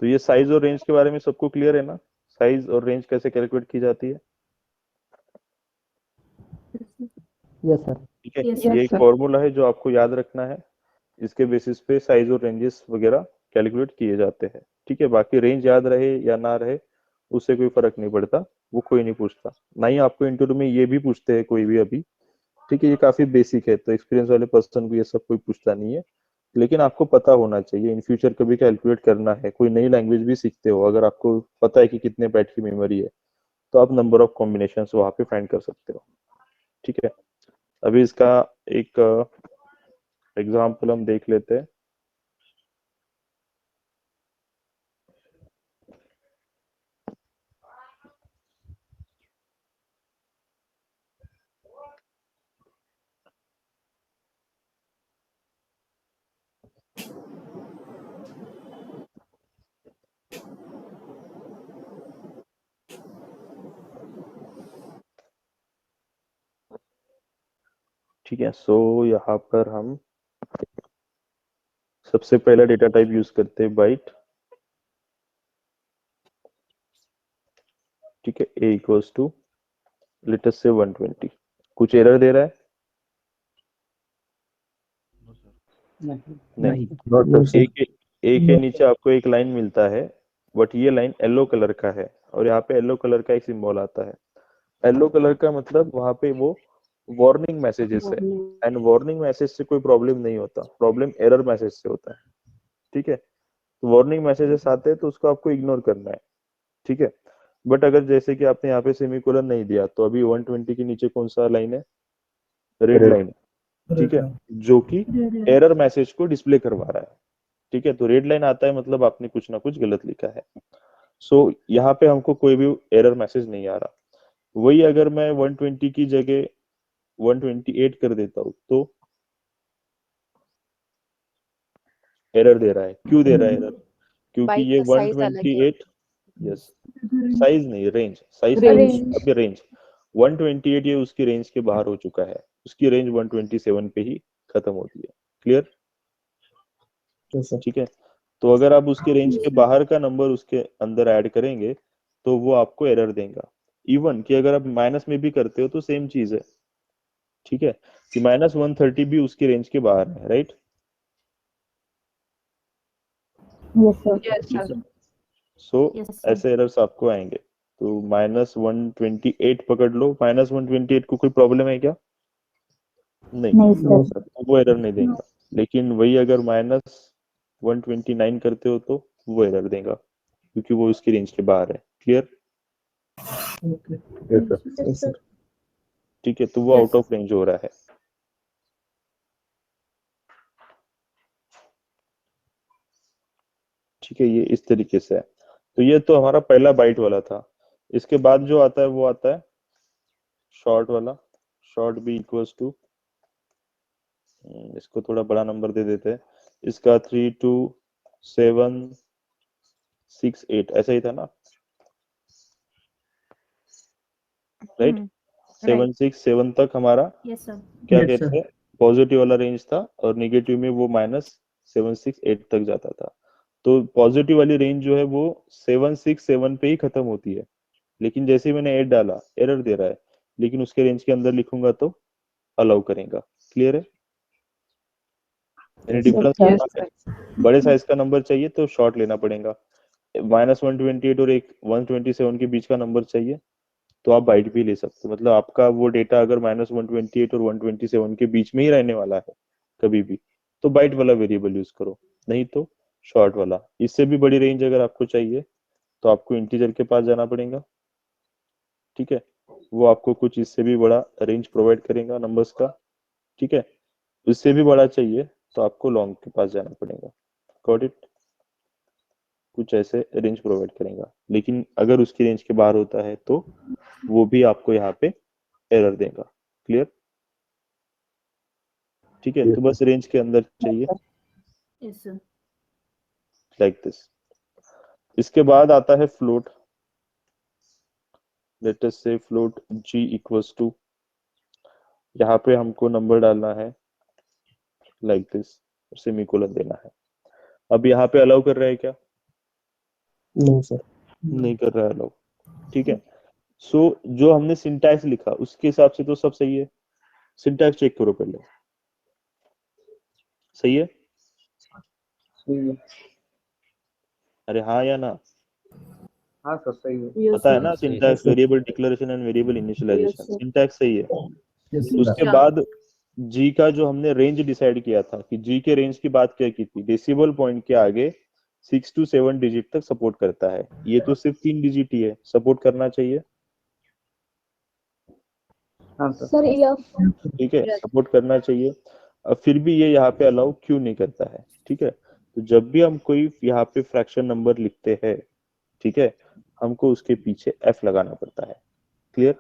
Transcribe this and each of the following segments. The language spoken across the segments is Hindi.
तो ये साइज और रेंज के बारे में सबको क्लियर है ना? साइज और रेंज कैसे कैलकुलेट की जाती है? Yes sir. ठीक है, यस ये एक सर। फॉर्मूला है जो आपको याद रखना है। इसके बेसिस पे साइज और रेंजेस वगैरह कैलकुलेट किए जाते हैं। ठीक है, बाकी रेंज याद रहे या ना रहे उससे कोई फर्क नहीं पड़ता, वो कोई नहीं पूछता। ना ही आपको इंटरव्यू में ये भी पूछते हैं कोई भी अभी। ठीक है, ये काफी बेसिक है, तो एक्सपीरियंस वाले पर्सन को ये सब कोई पूछता नहीं है। लेकिन आपको पता होना चाहिए इन फ्यूचर कभी कैलकुलेट करना है, कोई नई लैंग्वेज भी सीखते हो, अगर आपको पता है कि कितने बाइट की मेमोरी है, तो आप नंबर ऑफ कॉम्बिनेशंस वहां पे फाइंड कर सकते हो। ठीक है, अभी इसका एक एग्जाम्पल हम देख लेते हैं। ठीक है, सो यहाँ पर हम सबसे पहला डेटा टाइप यूज करते हैं बाइट। ठीक है, ए इक्वल्स टू लेटेस्ट से 120। कुछ एरर दे रहा है? नहीं। नहीं। नहीं ए सर। के ए के नीचे आपको एक लाइन मिलता है, बट ये लाइन येलो कलर का है, और यहाँ पे येलो कलर का एक सिंबल आता है। येलो कलर का मतलब वहां पे वो वार्निंग मैसेजेस है। एंड वार्निंग मैसेज से कोई प्रॉब्लम नहीं होता, प्रॉब्लम एरर मैसेज से होता है। ठीक है, तो वार्निंग मैसेजेस आते हैं तो उसको आपको इग्नोर करना है। ठीक है, बट अगर जैसे कि आपने यहाँ पे सेमीकोलन नहीं दिया, तो अभी 120 के नीचे कौन सा लाइन है? Red line. ठीक है, जो कि एरर मैसेज को डिस्प्ले करवा रहा है। ठीक है, तो रेड लाइन आता है मतलब आपने कुछ ना कुछ गलत लिखा है। सो यहाँ पे हमको कोई भी एरर मैसेज नहीं आ रहा। वही अगर मैं 120 की जगह 128 कर देता हूँ तो एरर दे रहा है। क्यों दे रहा है एरर? क्योंकि बाइट ये का साइज अलग है। 128, यस, साइज नहीं, रेंज। साइज तो रेंज। अभी रेंज 128 ये उसकी रेंज के बाहर हो चुका है। उसकी रेंज 127 पे ही खत्म होती है। क्लियर? ठीक है, तो अगर आप उसके रेंज के बाहर का नंबर उसके अंदर ऐड करेंगे तो वो आपको एरर देगा। इवन कि अगर आप माइनस में भी करते हो तो सेम चीज है। ठीक है, कि -130 भी उसकी रेंज के बाहर है, राइट? Yes sir. यस ठीक सर। है, सो यस सर। ऐसे एरर्स आपको आएंगे। तो -128 पकड़ लो, -128 को कोई प्रॉब्लम है क्या? नहीं, नहीं सर। तो वो एरर नहीं देगा। लेकिन वही अगर -129 करते हो तो वो एरर देगा, क्योंकि वो उसकी रेंज के बाहर है। क्लियर? Yes sir. ठीक है, तो वो आउट ऑफ रेंज हो रहा है। ठीक है, ये इस तरीके से है। तो ये तो हमारा पहला बाइट वाला था। इसके बाद जो आता है वो आता है शॉर्ट वाला। शॉर्ट बी इक्वल्स टू, इसको थोड़ा बड़ा नंबर दे देते हैं। इसका 32768 ऐसा ही था ना, राइट? राइट। 767 तक हमारा यस सर। क्या कहते हैं, पॉजिटिव वाला रेंज था, और निगेटिव में वो -768 तक जाता था। तो पॉजिटिव वाली रेंज जो है वो 767 पे ही खत्म होती है। लेकिन जैसे ही मैंने ऐड डाला, एरर दे रहा है, लेकिन उसके रेंज के अंदर लिखूंगा तो अलाउ करेगा। क्लियर है? यानी डिफरेंस यस क्या सर। है? बड़े साइज का नंबर चाहिए तो शॉर्ट लेना पड़ेगा। -128 और एक 127 के बीच का नंबर चाहिए तो आप बाइट भी ले सकते हो। मतलब आपका वो डेटा अगर -128 और 127 के बीच में ही रहने वाला है कभी भी, तो बाइट वाला वेरिएबल यूज करो, नहीं तो शॉर्ट वाला। इससे भी बड़ी रेंज अगर आपको चाहिए तो आपको इंटीजर के पास जाना पड़ेगा। ठीक है, वो आपको कुछ इससे भी बड़ा रेंज प्रोवाइड करेगा नंबर्स का। ठीक है, इससे भी बड़ा चाहिए तो आपको लॉन्ग के पास जाना पड़ेगा। Got it? कुछ ऐसे रेंज प्रोवाइड करेगा, लेकिन अगर उसकी रेंज के बाहर होता है तो वो भी आपको यहाँ पे एरर देगा। क्लियर? ठीक है, तो बस रेंज के अंदर चाहिए, यस सर। Like this. इसके बाद आता है फ्लोट। लेट अस से फ्लोट g इक्वल्स टू, यहाँ पे हमको नंबर डालना है लाइक दिस, सेमीकोलन देना है। अब यहाँ पे अलाउ कर रहा है क्या? No sir. नहीं कर रहा है अलाउ। ठीक है, सो जो हमने सिंटैक्स लिखा उसके हिसाब से तो सब सही है। सिंटैक्स चेक करो पहले, सही है? सही है। अरे हाँ या ना? हाँ सर सही है। Yes, पता है sir. ना, syntax sir. Variable declaration and variable initialization, Yes, sir. Syntax सही है। यस उसके Sure. बाद जी का जो हमने रेंज डिसाइड किया था कि जी के रेंज की बात क्या की थी, डेसिबल पॉइंट के आगे 6 to 7 डिजिट तक सपोर्ट करता है। ये तो सिर्फ 3 डिजिट ही है, सपोर्ट करना चाहिए। हाँ सर। Sir, yes. ठीक है, Yes. सपोर्ट करना चाहिए। अब फिर भी ये यहाँ पे अलाउ क्यों नहीं करता है? ठीक है, तो जब भी हम कोई यहाँ पे फ्रैक्शन नंबर लिखते हैं, ठीक है, हमको उसके पीछे एफ लगाना पड़ता है। क्लियर?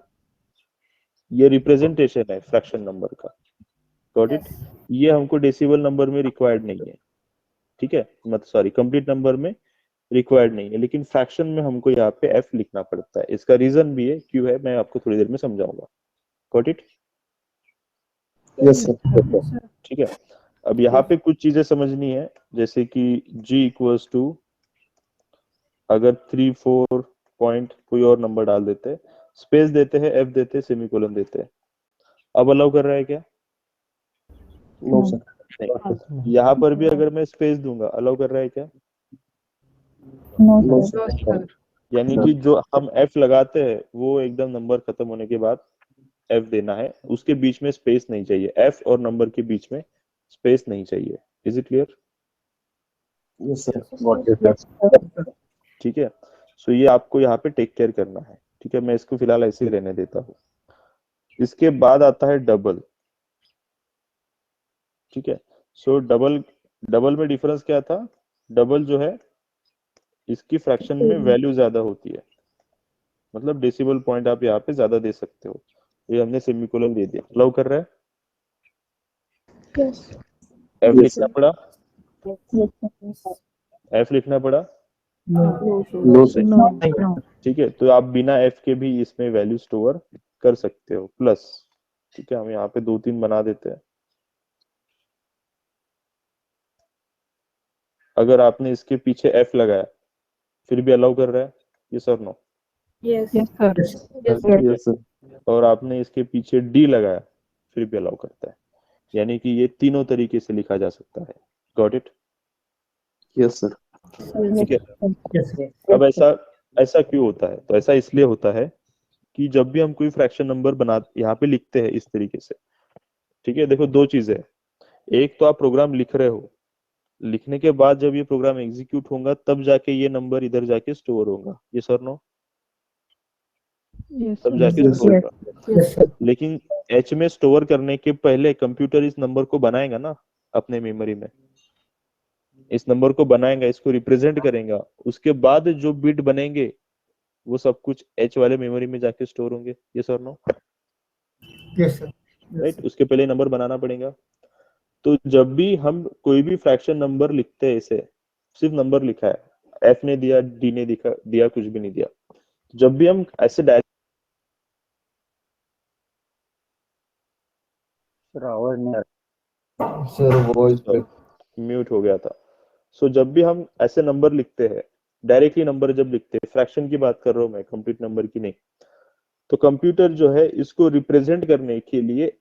ये रिप्रेजेंटेशन है फ्रैक्शन नंबर का, गॉट इट? Yes. ये हमको डेसिबल नंबर में रिक्वायर्ड नहीं है, ठीक है, मतलब सॉरी कंप्लीट नंबर में रिक्वायर्ड नहीं है, लेकिन फ्रैक्शन में हमको यहाँ पे एफ लिखना पड़ता है। इसका रीजन भी है, क्यों है, मैं आपको थोड़ी देर में समझाऊंगा। Got it? Yes sir. Yes, sir. ठीक है, अब यहाँ पे कुछ चीजें समझनी है, जैसे कि g इक्वल्स टू, अगर 3 4 पॉइंट कोई और नंबर डाल देते हैं, स्पेस देते हैं, एफ देते हैं, सेमीकोलन देते हैं। अब अलाउ कर रहा है क्या? No sir. नहीं। यहाँ पर भी अगर मैं स्पेस दूंगा, अलाउ कर रहा है क्या? No, no sir. सर। यानी कि जो हम एफ लगाते हैं वो एकदम नंबर खत्म होने के बाद एफ देना है, उसके बीच में स्पेस नहीं चाहिए, एफ और नंबर के बीच में स्पेस नहीं चाहिए। Is it clear? Yes sir. Yes, sir. ठीक है, सो ये आपको यहाँ पे टेक केयर करना है। ठीक है, मैं इसको फिलहाल ऐसे ही रहने देता हूँ। इसके बाद आता है डबल। ठीक है, सो डबल, डबल में डिफरेंस क्या था? डबल जो है इसकी फ्रैक्शन में वैल्यू ज्यादा होती है, मतलब डेसिबल पॉइंट आप यहाँ पे ज्यादा दे सकते हो। ये हमने सेमीकोलन दे दिया, अलाउ कर रहा है। Yes. एफ Yes, लिखना पड़ा, Yes, sir. एफ लिखना पड़ा। No, sir. No sir. No. ठीक है, तो आप बिना एफ के भी इसमें वैल्यू स्टोर कर सकते हो, प्लस। ठीक है, हम यहाँ पे 2 3 बना देते हैं। अगर आपने इसके पीछे एफ लगाया फिर भी अलाउ कर रहा है, ये sir no? Yes. Yes, sir. Yes. Yes sir. और आपने इसके पीछे डी लगाया फिर भी अलाउ करता है, यानी कि ये तीनों तरीके से लिखा जा सकता है। Got it? Yes sir. ठीक है, अब ऐसा ऐसा क्यों होता है? तो ऐसा इसलिए होता है कि जब भी हम कोई फ्रैक्शन नंबर बना यहाँ पे लिखते हैं इस तरीके से, ठीक है, देखो दो चीजें हैं। एक तो आप प्रोग्राम लिख रहे हो, लिखने के बाद जब ये प्रोग्राम एग्जीक्यूट होगा तब जाके ये नंबर इधर जाके स्टोर होगा, ये सर नो? Yes, तब sir. जाके Yes, स्टोर Yes. होगा। Yes, sir. लेकिन एच में स्टोर करने के पहले कंप्यूटर इस नंबर को बनाएगा ना अपने मेमोरी में, इस नंबर को बनाएगा, इसको रिप्रेजेंट करेगा, उसके बाद जो बिट बनेंगे वो सब कुछ एच वाले मेमोरी में जाके स्टोर होंगे, ये sir no? Yes sir. Right, उसके पहले नंबर बनाना पड़ेगा। तो जब भी हम कोई भी फ्रैक्शन नंबर लिखते हैं, इसे सिर्फ नंबर लिखा है, एफ ने दिया, डी ने दिया, कुछ भी नहीं दिया, जब भी हम ऐसे सर आवाज नहीं आ रही सर। Voice break. म्यूट हो गया था। सो जब भी हम ऐसे नंबर लिखते हैं, डायरेक्टली नंबर जब लिखते हैं, फ्रैक्शन की बात कर रहा हूं मैं, कंप्लीट नंबर की नहीं, तो कंप्यूटर जो है इसको रिप्रेजेंट करने के लिए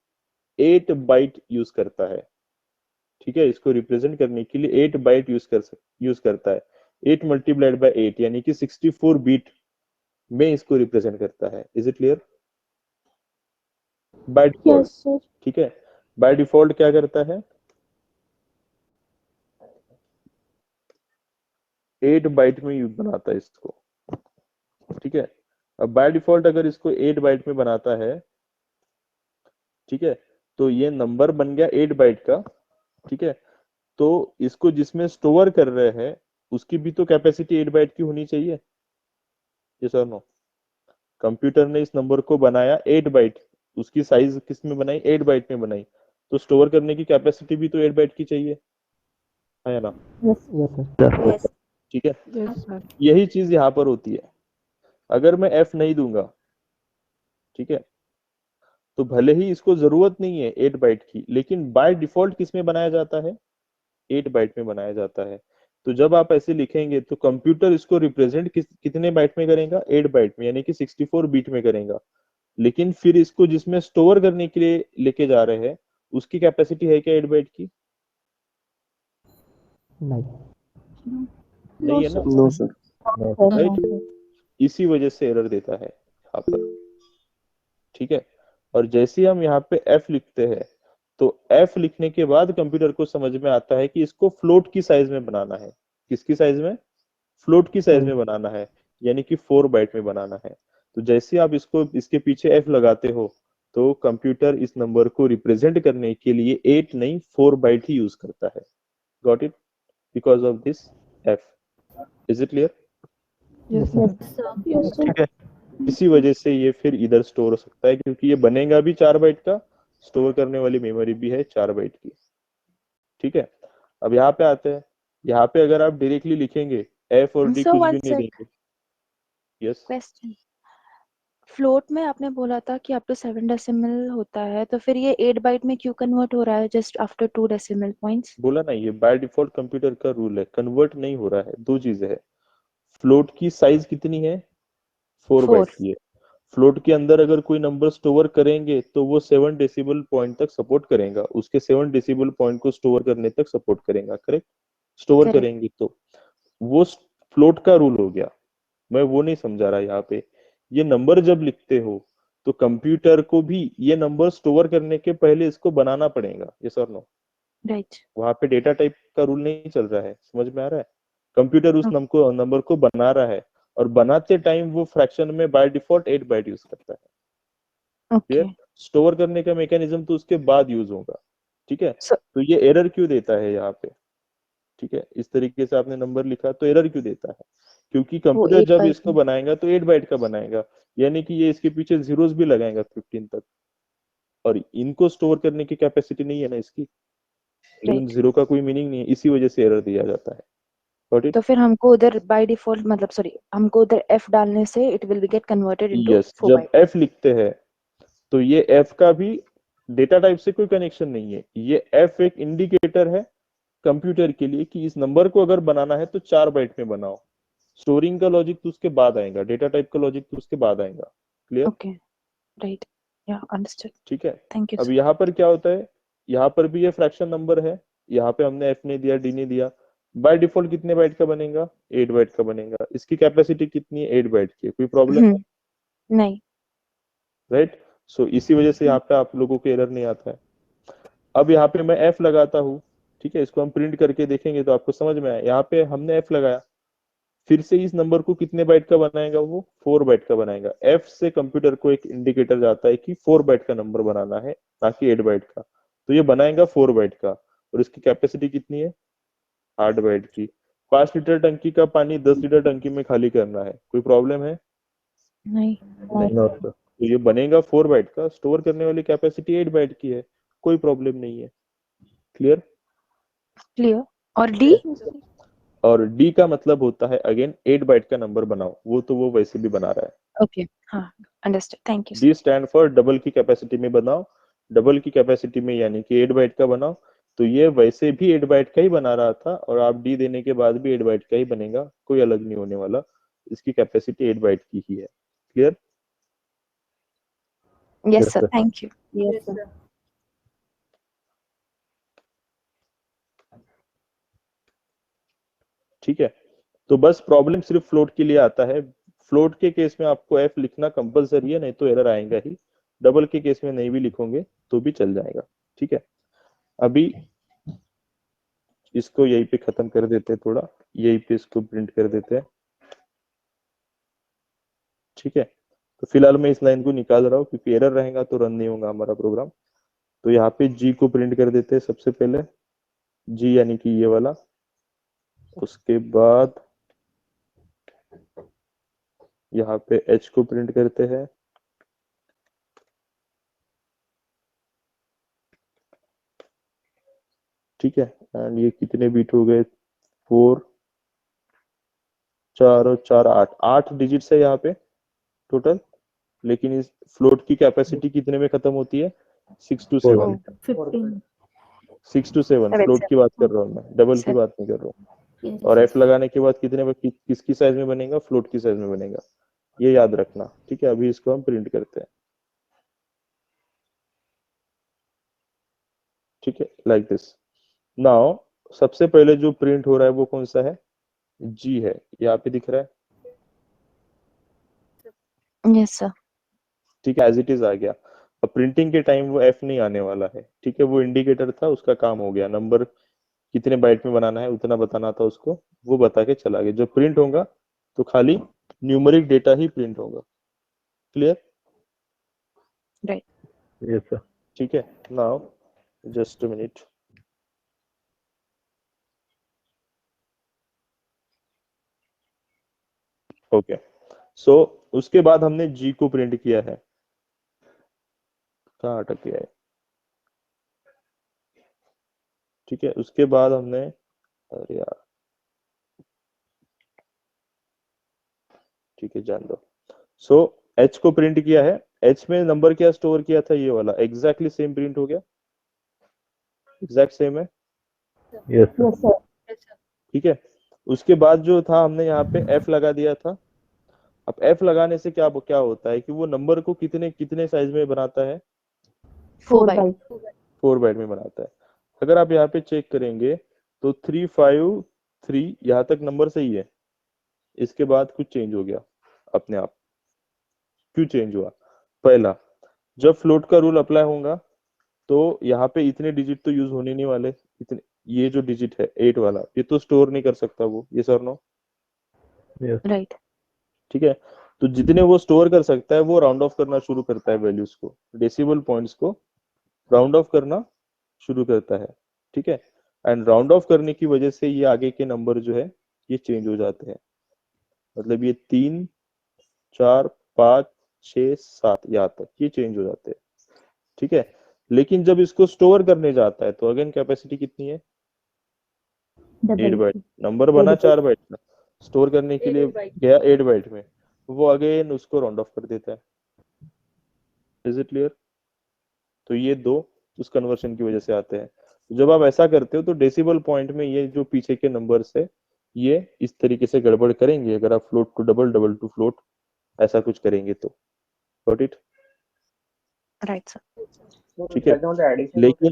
8 बाइट यूज करता है। ठीक है, इसको रिप्रेजेंट करने के लिए 8 बाइट यूज करता है। 8 मल्टीप्लाइड बाय 8 यानी कि 64 बीट में इसको रिप्रेजेंट करता है। Is it clear? By default. Yes, sir. ठीक है, बाय डिफॉल्ट क्या करता है? 8 बाइट में बनाता है इसको। ठीक है, अब बाय डिफॉल्ट अगर इसको 8 बाइट में बनाता है, ठीक है, तो ये नंबर बन गया 8 बाइट का। ठीक है, तो इसको जिसमें स्टोर कर रहे हैं उसकी भी तो कैपेसिटी 8 बाइट की होनी चाहिए, ये सर नो? कंप्यूटर ने इस नंबर को बनाया 8 बाइट, उसकी साइज किस में बनाई? 8 बाइट में बनाई, तो स्टोर करने की कैपेसिटी भी तो 8 बाइट की चाहिए, है या ना? Yes. Yes, sir. Yes. ठीक है, Yes, sir. यही चीज यहाँ पर होती है। अगर मैं एफ नहीं दूंगा, ठीक है, तो भले ही इसको जरूरत नहीं है 8 बाइट की, लेकिन बाय डिफॉल्ट किस में बनाया जाता है? 8 बाइट में बनाया जाता है। तो जब आप ऐसे लिखेंगे तो कंप्यूटर इसको रिप्रेजेंट कितने बाइट में करेगा, 8 बाइट में, यानी कि 64 बिट में करेगा। लेकिन फिर इसको जिसमें स्टोर करने के लिए लेके जा रहे हैं उसकी कैपेसिटी है क्या 8 बाइट की? नहीं। नहीं है ना, नो सर। राइट। इसी वजह से एरर देता है यहाँ पर, ठीक है। और जैसे ही हम यहाँ पे एफ लिखते हैं तो एफ लिखने के बाद कंप्यूटर को समझ में आता है कि इसको फ्लोट की साइज में बनाना है। किसकी साइज में? फ्लोट की साइज में बनाना है, यानी कि 4 बाइट में बनाना है। तो जैसे आप इसको इसके पीछे एफ लगाते हो तो कंप्यूटर इस नंबर को रिप्रेजेंट करने के लिए 8 नहीं 4 बाइट ही यूज करता है। Got it? Because of this F. Is it clear? Yes, sir. ठीक है। इसी वजह से ये फिर इधर स्टोर हो सकता है, क्योंकि ये बनेगा भी 4 बाइट का, स्टोर करने वाली मेमोरी भी है 4 बाइट की। ठीक है। अब यहाँ पे आते हैं। यहाँ पे अगर आप डायरेक्टली लिखेंगे एफ और डी So कुछ भी one नहीं sec. देंगे। यस। Question. फ्लोट में आपने बोला था कि अप टू 7 डेसिमल होता है, तो फिर ये 8 बाइट में क्यों कन्वर्ट हो रहा है जस्ट आफ्टर 2 डेसिमल पॉइंट्स? बोला ना, ये बाय डिफॉल्ट कंप्यूटर का रूल है, कन्वर्ट नहीं हो रहा है। दो चीजें है, फ्लोट की साइज कितनी है, 4 बाइट 4. की है। फ्लोट के अंदर अगर कोई नंबर स्टोर करेंगे तो वो 7 डेसिबल पॉइंट तक सपोर्ट करेगा, उसके 7 डेसिबल पॉइंट को स्टोर करने तक सपोर्ट करेगा। करेक्ट? Store Correct. करेंगे तो वो फ्लोट का रूल हो गया। मैं वो नहीं समझा रहा यहाँ पे। ये नंबर जब लिखते हो तो कंप्यूटर को भी ये नंबर स्टोर करने के पहले इसको बनाना पड़ेगा। यस और नो? Right. वहां पे डेटा टाइप का रूल नहीं चल रहा है। समझ में आ रहा है? कंप्यूटर उस Okay. नंबर को बना रहा है और बनाते टाइम वो फ्रैक्शन में बाय डिफॉल्ट 8 बाइट यूज करता है। Okay. स्टोर करने का मैकेनिज्म तो उसके बाद यूज होगा। ठीक है। So तो ये एरर क्यों देता है यहाँ पे? ठीक है, इस तरीके से आपने नंबर लिखा तो एरर क्यों देता है? क्योंकि वो कंप्यूटर 8 जब बाइट इसको में. बनाएगा तो 8 बाइट का बनाएगा, यानी कि ये इसके पीछे जीरोस भी लगाएगा 15 तक, और इनको स्टोर करने की कैपेसिटी नहीं है ना इसकी, तो इन Right. जीरो का कोई मीनिंग नहीं है। इसी वजह से एरर दिया जाता है। Got it? तो फिर हमको उधर बाय डिफॉल्ट मतलब सॉरी हमको उधर f डालने से it will be get converted into yes, 4 जब बाइट. एफ लिखते हैं तो ये एफ का भी डेटा टाइप से कोई कनेक्शन नहीं है। ये एफ एक इंडिकेटर है कंप्यूटर के लिए कि इस नंबर को अगर बनाना है तो 4 बाइट में बनाओ। स्टोरिंग का लॉजिक तो उसके बाद आएगा, डेटा टाइप का लॉजिक तो उसके बाद आएगा। Clear? Okay. Right. Yeah, understood. ठीक है। Thank you, अब sir. यहाँ पर क्या होता है, यहाँ पर भी ये फ्रैक्शन नंबर है, यहाँ पे हमने एफ नहीं दिया, डी नहीं दिया। बाय डिफॉल्ट कितने बाइट का बनेगा? 8 बाइट का बनेगा। इसकी कैपेसिटी कितनी है? 8 बाइट की। कोई प्रॉब्लम है? नहीं. राइट। सो इसी वजह से यहाँ पे आप लोगों को एरर नहीं आता है। अब यहाँ पे मैं एफ लगाता हूँ, ठीक है, इसको हम प्रिंट करके देखेंगे तो आपको समझ में आया। यहाँ पे हमने एफ लगाया, फिर से इस नंबर को कितने बाइट का बनाएगा? वो 4 बाइट का बनाएगा। एफ से कंप्यूटर को एक इंडिकेटर जाता है कि 4 बाइट का नंबर बनाना है, ना कि 8 बाइट का। तो ये बनाएगा 4 बाइट का, और इसकी कैपेसिटी कितनी है? 8 बाइट की। 5 लीटर टंकी का पानी 10 लीटर टंकी में खाली करना है। कोई प्रॉब्लम है? नहीं. नहीं। तो ये बनेगा 4 बाइट का, स्टोर करने वाली कैपेसिटी 8 बाइट की है, कोई प्रॉब्लम नहीं है। क्लियर? क्लियर. और डी? और डी का मतलब होता है अगेन 8 बाइट का नंबर बनाओ, वो तो वो वैसे भी बना रहा है। ओके. हाँ, understood. Thank you. D stand for double की कैपेसिटी में बनाओ। डबल की कैपेसिटी में यानी कि 8 बाइट का बनाओ। तो ये वैसे भी 8 बाइट का ही बना रहा था, और आप डी देने के बाद भी 8 बाइट का ही बनेगा, कोई अलग नहीं होने वाला। इसकी कैपेसिटी 8 बाइट की ही है। Clear? Yes sir, thank you. Yes, sir. ठीक है। तो बस प्रॉब्लम सिर्फ फ्लोट के लिए आता है। फ्लोट के केस में आपको एफ लिखना कंपलसरी है, नहीं तो एरर आएगा ही। डबल के केस में नहीं भी लिखोगे तो भी चल जाएगा। ठीक है। अभी इसको यहीं पे खत्म कर देते हैं, थोड़ा यहीं पे इसको प्रिंट कर देते हैं। ठीक है। तो फिलहाल मैं इस लाइन को निकाल रहा हूँ, क्योंकि एरर रहेगा तो रन नहीं होगा हमारा प्रोग्राम। तो यहाँ पे जी को प्रिंट कर देते हैं सबसे पहले, जी यानी कि ये वाला। उसके बाद यहाँ पे एच को प्रिंट करते हैं। ठीक है। एंड ये कितने बीट हो गए? 4, 4 और 4 8, 8 डिजिट्स है यहाँ पे टोटल। लेकिन इस फ्लोट की कैपेसिटी कितने में खत्म होती है? 6 to 7। 15. 6 to 7 7 फ्लोट की बात कर रहा हूँ मैं, डबल की सर. बात नहीं कर रहा हूँ। और f लगाने के बाद किसकी साइज में बनेगा, फ्लोट की साइज में बनेगा, ये याद रखना। ठीक है, अभी इसको हम प्रिंट करते हैं। ठीक है, लाइक दिस। नाउ सबसे पहले जो प्रिंट हो रहा है वो कौन सा है, जी है, यहाँ पे दिख रहा है। Yes sir. ठीक है, एज इट इज आ गया। अब प्रिंटिंग के टाइम वो एफ नहीं आने वाला है। ठीक है, वो इंडिकेटर था, उसका काम हो गया, नंबर कितने बाइट में बनाना है उतना बताना था उसको, वो बता के चला गया। जब प्रिंट होगा तो खाली न्यूमेरिक डेटा ही प्रिंट होगा। क्लियर? राइट। Yes, sir. ठीक है, now just a minute. Okay, so उसके बाद हमने जी को प्रिंट किया है। कहाँ अटक गया है? ठीक है, उसके बाद हमने, अरे यार, ठीक है जान दो। सो एच को प्रिंट किया है। एच में नंबर क्या स्टोर किया था, ये वाला एग्जैक्टली सेम प्रिंट हो गया, एग्जैक्ट सेम है। Yes, sir. Yes, sir. ठीक है, उसके बाद जो था हमने यहाँ पे एफ लगा दिया था। अब एफ लगाने से क्या क्या होता है कि वो नंबर को कितने कितने साइज में बनाता है, 4 4 बाइट। bytes. 4 बाइट में बनाता है। अगर आप यहाँ पे चेक करेंगे तो 353 यहाँ तक नंबर सही है, इसके बाद कुछ चेंज हो गया अपने आप। क्यों चेंज हुआ? पहला, जब फ्लोट का रूल अप्लाई होगा तो यहाँ पे इतने डिजिट तो यूज होने नहीं वाले, इतने, ये जो डिजिट है 8 वाला, ये तो स्टोर नहीं कर सकता वो, ये सर नो। Yes. राइट। ठीक है, तो जितने वो स्टोर कर सकता है वो राउंड ऑफ करना शुरू करता है, वैल्यूज को, डेसिमल पॉइंट्स को राउंड ऑफ करना शुरू करता है। ठीक है, एंड राउंड ऑफ करने की वजह से ये आगे के नंबर जो है ये चेंज हो जाते हैं। मतलब ये 3 4 5 6 7 यहाँ तक ये चेंज हो जाते हैं। ठीक है, लेकिन जब इसको स्टोर करने जाता है तो अगेन कैपेसिटी कितनी है, 8 Double. बाइट। नंबर बना 4 बाइट का, स्टोर करने के लिए गया 8 बाइट में, वो अगेन उसको राउंड ऑफ कर देता है। Is it clear? तो ये दो उस कन्वर्शन की वजह से आते हैं। जब आप ऐसा करते हो तो डेसिबल पॉइंट में ये जो पीछे के नंबर्स है ये इस तरीके से गड़बड़ करेंगे, अगर आप float to double, double to float ऐसा कुछ करेंगे तो। Got it? Right sir. ठीक है, लेकिन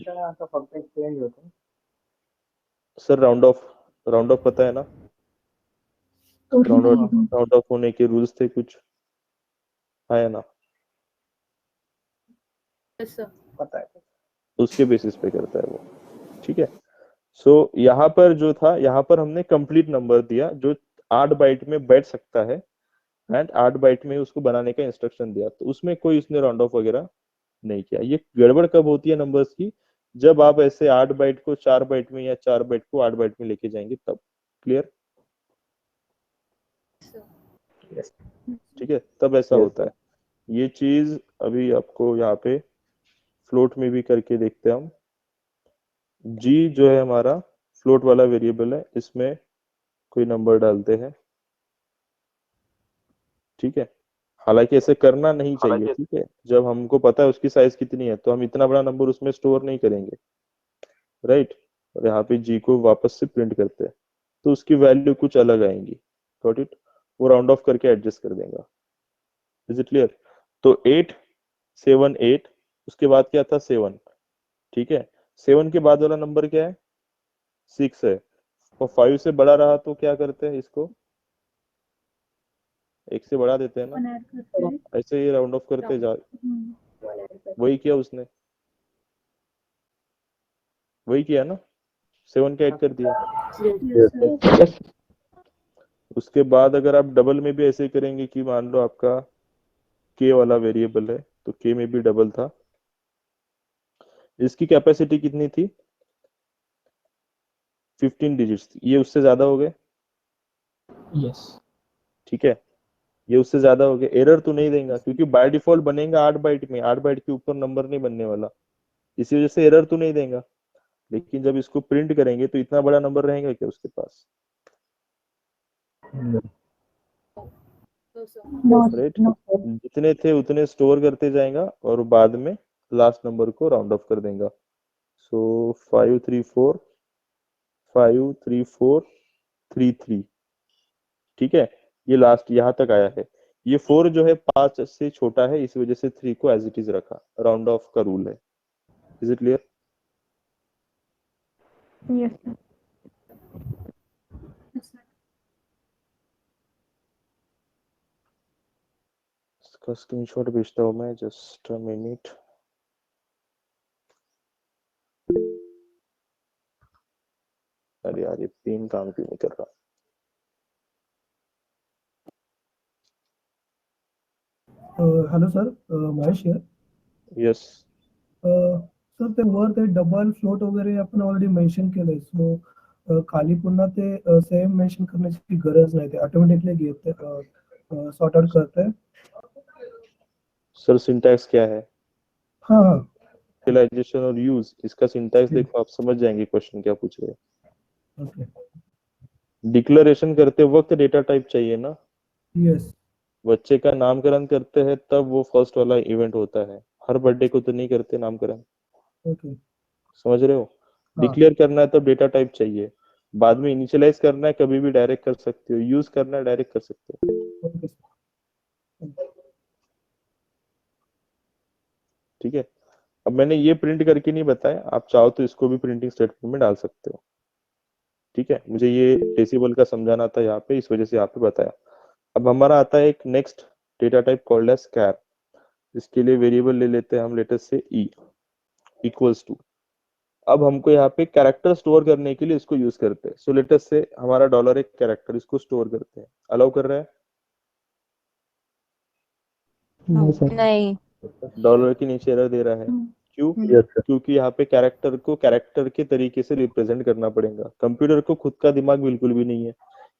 सर राउंड ऑफ पता है ना, राउंड ऑफ होने के रूल्स थे कुछ, है ना? पता है। उसके बेसिस पे करता है वो। ठीक है, सो यहाँ पर जो था, यहाँ पर हमने कंप्लीट नंबर दिया जो 8 बाइट में बैठ सकता है, एंड 8 बाइट में उसको बनाने का इंस्ट्रक्शन दिया, तो उसमें कोई उसने राउंड ऑफ वगैरह नहीं किया। ये गड़बड़ कब होती है नंबर्स की, जब आप ऐसे 8 बाइट को 4 बाइट में या 4 बाइट को 8 बाइट में लेके जाएंगे तब। क्लियर? ठीक है, तब ऐसा Yes, होता है। ये चीज अभी आपको यहाँ पे फ्लोट में भी करके देखते हैं हम। जी जो है हमारा फ्लोट वाला वेरिएबल है, इसमें कोई नंबर डालते हैं। ठीक है, हालांकि ऐसे करना नहीं चाहिए। ठीक है, जब हमको पता है उसकी साइज कितनी है तो हम इतना बड़ा नंबर उसमें स्टोर नहीं करेंगे, राइट? और यहाँ पे जी को वापस से प्रिंट करते हैं तो उसकी वैल्यू कुछ अलग आएंगी। Got it? वो राउंड ऑफ करके एडजस्ट कर देगा। Is it clear? तो 8 7 8, उसके बाद क्या था 7। ठीक है, 7 के बाद वाला नंबर क्या है, 6 है। और 5 से बड़ा रहा तो क्या करते हैं, इसको 1 से बढ़ा देते हैं ना, ऐसे ही राउंड ऑफ करते जा। वही किया उसने, वही किया ना, 7 का ऐड कर दिया। yes, उसके बाद अगर आप डबल में भी ऐसे करेंगे कि मान लो आपका के वाला वेरिएबल है तो के में भी डबल था, इसकी कैपेसिटी कितनी थी, 15 डिजिट्स थी, ये उससे ज्यादा हो गए। यस। ठीक है, ये उससे ज्यादा हो गया, एरर तो नहीं देगा क्योंकि बाय डिफॉल्ट बनेगा 8 बाइट में, 8 बाइट के ऊपर नंबर नहीं बनने वाला, इसी वजह से एरर तो नहीं देगा। लेकिन जब इसको प्रिंट करेंगे तो इतना बड़ा नंबर रहेगा क्या उसके पास, no, राइट? जितने थे उतने स्टोर करते जाएगा और बाद में लास्ट नंबर को राउंड ऑफ कर देगा। सो 5 3 4 5 3 4 3 3। ठीक है, ये लास्ट यहाँ तक आया है। ये 4 जो है 5 से छोटा है, इस वजह से 3 को एज इट इज रखा, राउंड ऑफ का रूल है। Is it clear? Yes, sir. इसका स्क्रीनशॉट भेजता हूँ मैं, जस्ट अ मिनट। अरे यार ये पेन काम क्यों नहीं कर रहा? Hello, sir. Mahesh here. Yes Sir, ते वर ते डबल फ्लोट वगैरे आपण ऑलरेडी मेन्शन केलंय. सो खाली पुन्हा ते सेम मेन्शन करण्याची गरज नाही. ते ऑटोमॅटिकली घेते सॉर्ट आउट करते. सर, सिंटैक्स क्या है? हाँ हाँ यूटिलाइजेशन और यूज, इसका सिंटैक्स ठीक. देखो, आप समझ जाएंगे क्वेश्चन क्या पूछ रहे हैं। ओके. डिक्लेरेशन करते वक्त डेटा टाइप चाहिए ना। यस. बच्चे का नामकरण करते हैं तब वो फर्स्ट वाला इवेंट होता है, हर बर्थडे को तो नहीं करते नामकरण। ओके. समझ रहे हो? हाँ. डिक्लेयर करना है तब डेटा टाइप चाहिए, बाद में इनिशियलाइज करना है कभी भी डायरेक्ट कर सकते हो, यूज करना है डायरेक्ट कर सकते हो। ओके. ठीक है, अब मैंने ये प्रिंट करके नहीं बताया, आप चाहो तो इसको भी प्रिंटिंग स्टेटमेंट में डाल सकते हो। ठीक है, मुझे ये डेसिबल का समझाना था यहाँ पे, इस वजह से यहाँ पे बताया। अब हमारा आता है एक next data type called as char. इसके लिए वेरिएबल ले लेते हैं हम, लेटेस्ट से ई इक्वल्स टू। अब हमको यहाँ पे कैरेक्टर स्टोर करने के लिए इसको यूज करते हैं। सो लेटेस्ट से हमारा डॉलर एक कैरेक्टर, इसको स्टोर करते हैं। अलाउ कर रहा है? नहीं सर. नहीं। डॉलर के नीचे एरर दे रहा है, क्यों? Yes sir. क्योंकि यहाँ पे कैरेक्टर को कैरेक्टर के तरीके से रिप्रेजेंट करना पड़ेगा। कंप्यूटर को खुद का दिमाग बिल्कुल भी नहीं है,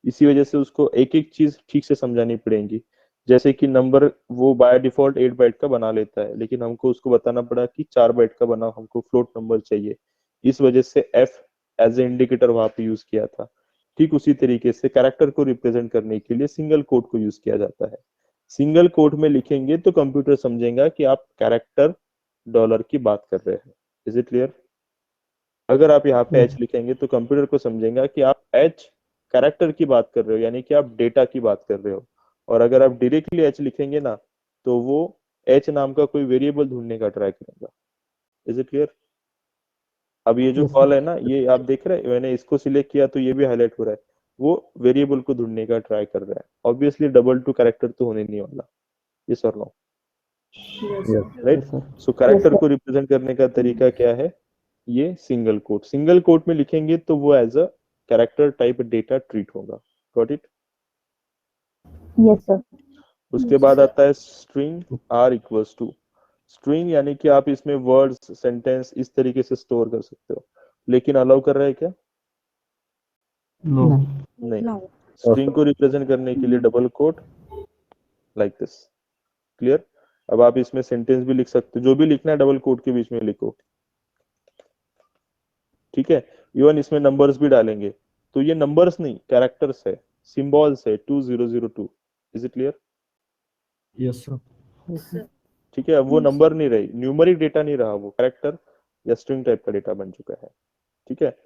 इसी वजह से उसको एक एक चीज ठीक से समझानी पड़ेगी। जैसे कि नंबर वो बाय डिफॉल्ट 8 बाइट का बना लेता है, लेकिन हमको उसको बताना पड़ा कि 4 बाइट का बना, हमको फ्लोट नंबर चाहिए। इस वजह से एफ एज ए इंडिकेटर वहां पे यूज किया था। ठीक उसी तरीके से कैरेक्टर को रिप्रेजेंट करने के लिए सिंगल कोट को यूज किया जाता है। सिंगल कोट में लिखेंगे तो कंप्यूटर समझेगा कि आप कैरेक्टर डॉलर की बात कर रहे हैं। Is it clear? अगर आप यहाँ पे एच लिखेंगे तो कंप्यूटर को समझेगा कि आप एच कैरेक्टर की बात कर रहे हो, यानी कि आप डेटा की बात कर रहे हो। और अगर आप डायरेक्टली एच लिखेंगे ना, तो वो एच नाम का कोई वेरिएबल ढूंढने का ट्राई करेगा। Is it clear? अब ये जो Yes, कॉल है ना, ये आप देख रहे हैं, मैंने इसको सिलेक्ट किया तो ये भी हाईलाइट हो रहा है। वो वेरिएबल को ढूंढने का ट्राई कर रहा है। ऑब्वियसली डबल टू कैरेक्टर तो होने नहीं वाला। ये sir no, right? yes sir. So character को रिप्रेजेंट करने का तरीका क्या है? ये सिंगल कोट। सिंगल कोट में लिखेंगे तो वो as a character type data treat होगा। Got it? Yes, sir. उसके बाद आता है string R equals to. String यानी कि आप इसमें वर्ड्स, सेंटेंस इस तरीके से स्टोर कर सकते हो, लेकिन अलाउ कर रहा है क्या? No. नहीं। No. स्ट्रिंग को रिप्रेजेंट करने के लिए double quote like this. Clear? अब आप इसमें सेंटेंस भी लिख सकते हो, जो भी लिखना है डबल कोट के बीच में लिखो। ठीक है, इवन इसमें नंबर्स भी डालेंगे तो ये नंबर्स नहीं, कैरेक्टर्स है, सिंबल्स है, 2002। Is it clear? Yes sir. ठीक है, अब वो नंबर नहीं रही, न्यूमरिक डेटा नहीं रहा, वो कैरेक्टर या स्ट्रिंग टाइप का डेटा बन चुका है। ठीक है,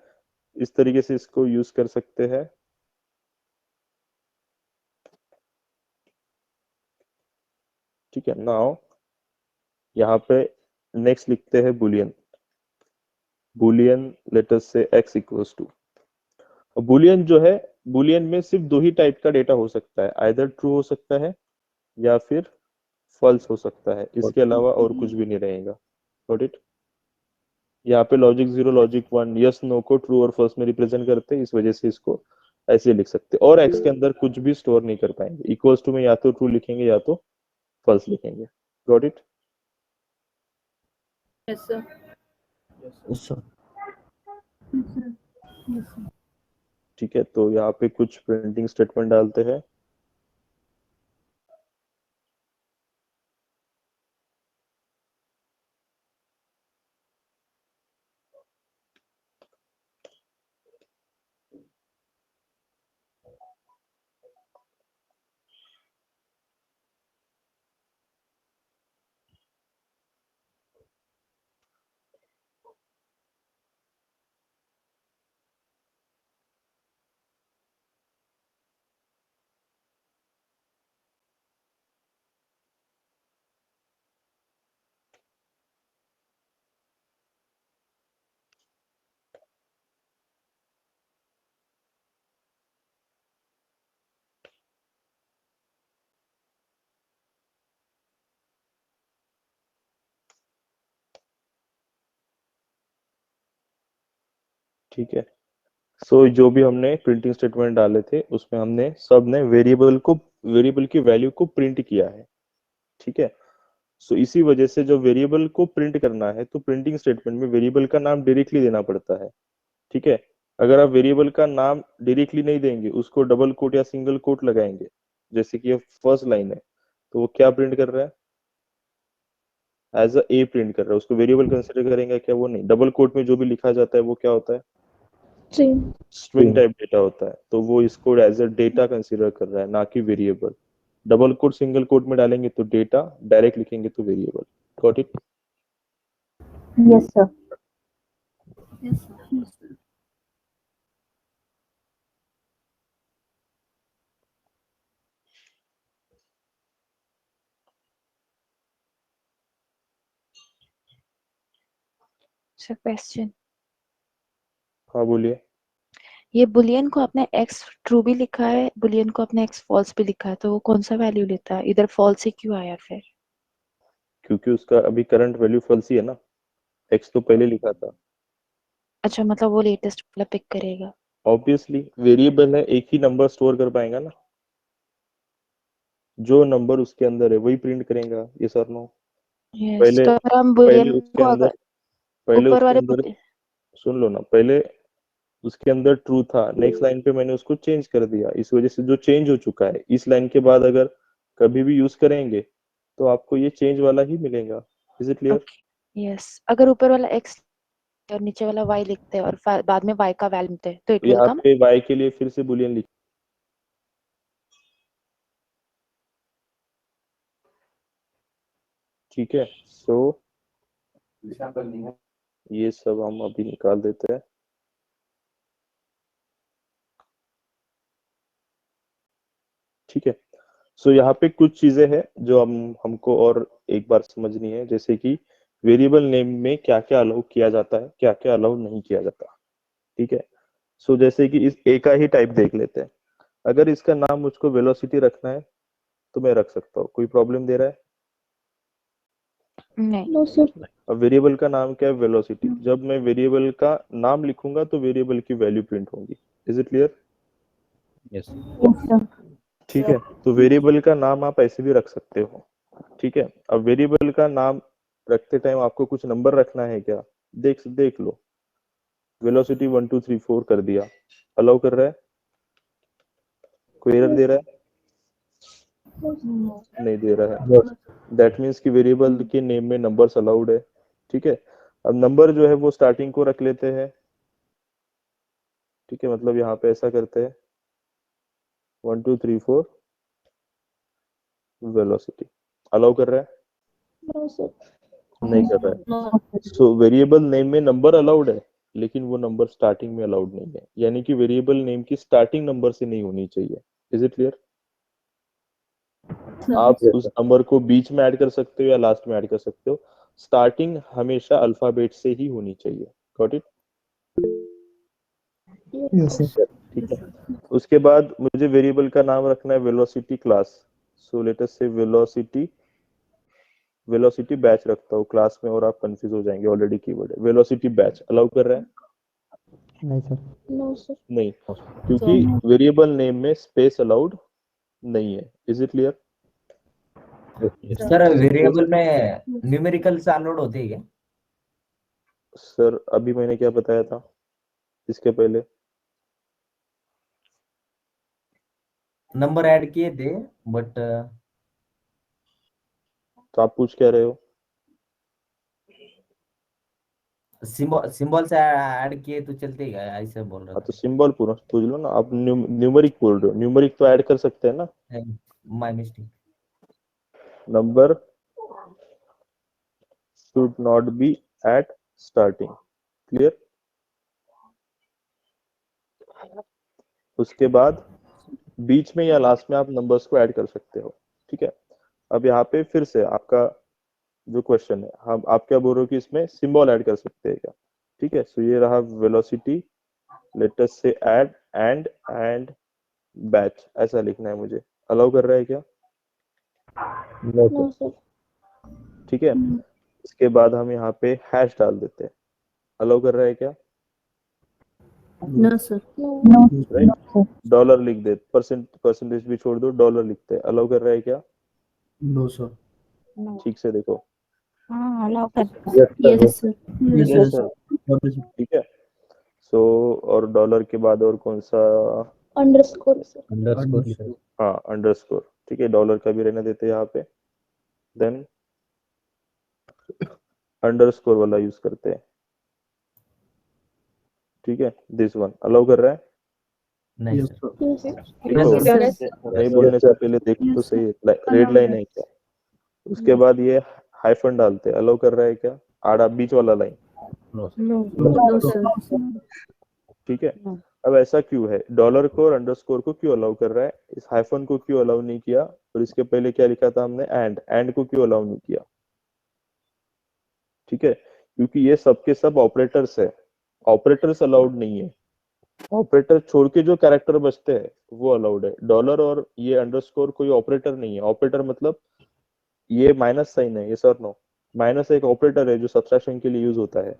इस तरीके से इसको यूज कर सकते हैं। ठीक है, नाउ यहाँ पे नेक्स्ट लिखते हैं बुलियन। बुलियन लेट अस से x इक्वल्स टू। बुलियन जो है, बुलियन में सिर्फ दो ही टाइप का डेटा हो सकता है, आइदर ट्रू हो सकता है या फिर फॉल्स हो सकता है, इसके अलावा और कुछ भी नहीं रहेगा। Got it? यहाँ पे लॉजिक 0, लॉजिक 1 यस नो को ट्रू और फॉल्स में रिप्रेजेंट करते हैं, इस वजह से इसको ऐसे लिख सकते हैं। और एक्स के अंदर कुछ भी स्टोर नहीं कर पाएंगे। इक्वल्स टू में या तो ट्रू लिखेंगे या तो फॉल्स लिखेंगे। Got it? Yes, sir. Yes sir. ठीक है, तो यहाँ पे कुछ प्रिंटिंग स्टेटमेंट डालते हैं। ठीक है। सो जो भी हमने प्रिंटिंग स्टेटमेंट डाले थे उसमें हमने सब ने वेरिएबल की वैल्यू को प्रिंट किया है, ठीक है। सो इसी वजह से जो वेरिएबल को प्रिंट करना है तो प्रिंटिंग स्टेटमेंट में वेरिएबल का नाम डायरेक्टली देना पड़ता है, ठीक है। अगर आप वेरिएबल का नाम डायरेक्टली नहीं देंगे, उसको डबल कोट या सिंगल कोट लगाएंगे, जैसे कि ये फर्स्ट लाइन है, तो वो क्या प्रिंट कर रहा है? एज अ ए प्रिंट कर रहा है। उसको वेरिएबल कंसिडर करेंगे क्या? वो नहीं। डबल कोट में जो भी लिखा जाता है वो क्या होता है? String. स्ट्रिंग टाइप डेटा होता है, तो वो इसको एज अ डेटा कंसीडर कर रहा है, ना कि variable. Double quote single quote में डालेंगे तो डेटा, डायरेक्ट लिखेंगे तो variable. Got it? Yes, sir. Sir question, हाँ बोलिए। ये बुलियन को आपने x ट्रू भी लिखा है, बुलियन को आपने x फॉल्स भी लिखा है, तो वो कौन सा वैल्यू लेता है? इधर फॉल्स ही क्यों आया फिर? क्योंकि उसका अभी करंट वैल्यू फॉल्स ही है ना, एक्स तो पहले लिखा था। अच्छा, मतलब वो लेटेस्ट वाला पिक करेगा। ऑब्वियसली वेरिएबल है, एक ही नंबर स्टोर कर पाएगा ना, जो नंबर उसके अंदर है वही प्रिंट करेगा। ये सर नो। यस, पहले तो अगर हम पहले बुलियन उसके को अंदर अगर पहले ऊपर उसके वाले अंदर सुन लो ना, पहले उसके अंदर ट्रू था, नेक्स्ट लाइन पे मैंने उसको चेंज कर दिया, इस वजह से जो चेंज हो चुका है, इस लाइन के बाद अगर कभी भी यूज करेंगे तो आपको ये चेंज वाला ही मिलेगा। Is it clear? Okay, yes, अगर ऊपर वाला x और नीचे वाला y लिखते हैं और बाद में y का वैल्यू लिखते हैं तो इट विल यहाँ कम। पे y के लिए फिर से बुलियन लिख, ठीक है। सो ये सब हम अभी निकाल देते हैं, ठीक है। सो यहाँ पे कुछ चीजें हैं जो हमको और एक बार समझनी है, जैसे कि वेरिएबल नेम में क्या क्या अलाउ किया जाता है, क्या क्या अलाउ नहीं किया जाता, ठीक है। सो जैसे कि इस ए का ही टाइप देख लेते हैं। अगर इसका नाम मुझको वेलोसिटी रखना है तो मैं रख सकता हूँ, कोई प्रॉब्लम दे रहा है? नहीं। No, sir. अब वेरिएबल का नाम क्या है? वेलोसिटी। जब मैं वेरिएबल का नाम लिखूंगा तो वेरिएबल की वैल्यू प्रिंट होगी। Is it clear? Yes Yes, sir. ठीक है। तो वेरिएबल का नाम आप ऐसे भी रख सकते हो, ठीक है। अब वेरिएबल का नाम रखते टाइम आपको कुछ नंबर रखना है क्या? देख लो, वेलोसिटी 1 2 3 4 कर दिया, अलाउ कर रहा है? कोई एरर दे रहा है? नहीं दे रहा है। दैट मीन्स कि वेरिएबल के नेम में नंबर्स अलाउड है, ठीक है। अब नंबर जो है वो स्टार्टिंग को रख लेते हैं, ठीक है। मतलब यहाँ पे ऐसा करते हैं 1 2 3 4 वेलोसिटी, अलाउ कर रहा है? No, sir. नहीं कर रहा है। सो वेरिएबल नेम में नंबर अलाउड है, लेकिन वो नंबर स्टार्टिंग में अलाउड नहीं है, यानी कि वेरिएबल नेम की स्टार्टिंग नंबर से नहीं होनी चाहिए। Is it clear? आप उस नंबर को बीच में ऐड कर सकते हो या लास्ट में ऐड कर सकते हो, स्टार्टिंग हमेशा अल्फाबेट से ही होनी चाहिए। Got it? Yes, sir. ठीक है। उसके बाद मुझे वेरिएबल का नाम रखना है velocity class. So let us से वेलोसिटी बैच रखता हूँ क्लास में, और आप कंफ्यूज हो जाएंगे, ऑलरेडी कीवर्ड है वेलोसिटी बैच। अलाउ कर रहा है? नहीं सर No, sir. नहीं, क्योंकि वेरिएबल नेम में स्पेस अलाउड नहीं है। Is it clear? Sir variable में न्यूमेरिकल से अलाउड होते हैं क्या? सर अभी मैंने क्या बताया था इसके पहले? नंबर ऐड किए थे बट तो आप पूछ क्या रहे हो? सिंबल से ऐड किए तो चलते क्या, ऐसे बोल रहा हाँ तो था। सिंबल पूछ लो ना आप। न्यूमरिक बोल रहे हो, न्यूमरिक तो ऐड कर सकते हैं ना। My mistake. Number should not be at starting. Clear? उसके बाद बीच में या लास्ट में आप नंबर्स को ऐड कर सकते हो, ठीक है। अब यहाँ पे फिर से आपका जो क्वेश्चन है, हम आप क्या बोल रहे हो कि इसमें सिंबल ऐड कर सकते हैं क्या? ठीक है। सो ये रहा वेलोसिटी, लेट अस से ऐड एंड बैच, ऐसा लिखना है मुझे। अलाउ कर रहा है क्या? No, sir. ठीक है। No. इसके बाद हम यहाँ पे हैश डाल देते हैं। अलाउ कर रहा है क्या? No, sir. No. Right, dollar लिख दे, परसेंटेज भी छोड़ दो, डॉलर लिखते हैं, अलाउ कर रहा है क्या? No sir. ठीक से देखो, हाँ अलाउ कर Yes, sir. यस सर, ठीक है। सो और डॉलर के बाद और कौन सा? Underscore sir. अंडरस्कोर। हाँ अंडरस्कोर, ठीक है, डॉलर का भी रहने देते हैं यहाँ पे। देन अंडरस्कोर वाला यूज करते हैं, ठीक है, दिस वन अलाउ कर रहा है? नहीं सर। देखो, Yes, sir. नहीं बोलने से पहले देखो तो सही, रेड लाइन है क्या? उसके बाद ये हाइफन डालते हैं, अलाउ कर रहा है क्या? आड़ा बीच वाला line, no sir. No, sir. ठीक है। अब ऐसा क्यों है, डॉलर को और अंडरस्कोर को क्यों अलाउ कर रहा है, इस हाइफन को क्यों अलाउ नहीं किया, और इसके पहले क्या लिखा था हमने, एंड को क्यों अलाउ नहीं किया? ठीक है, क्योंकि ये सबके सब ऑपरेटर्स है, ऑपरेटर्स अलाउड नहीं है, ऑपरेटर छोड़ के जो कैरेक्टर बचते हैं वो अलाउड है। डॉलर और ये अंडरस्कोर कोई ऑपरेटर नहीं है, ऑपरेटर मतलब ये माइनस साइन है, ये सर नो, माइनस एक ऑपरेटर है जो सब्ट्रैक्शन के लिए यूज होता है,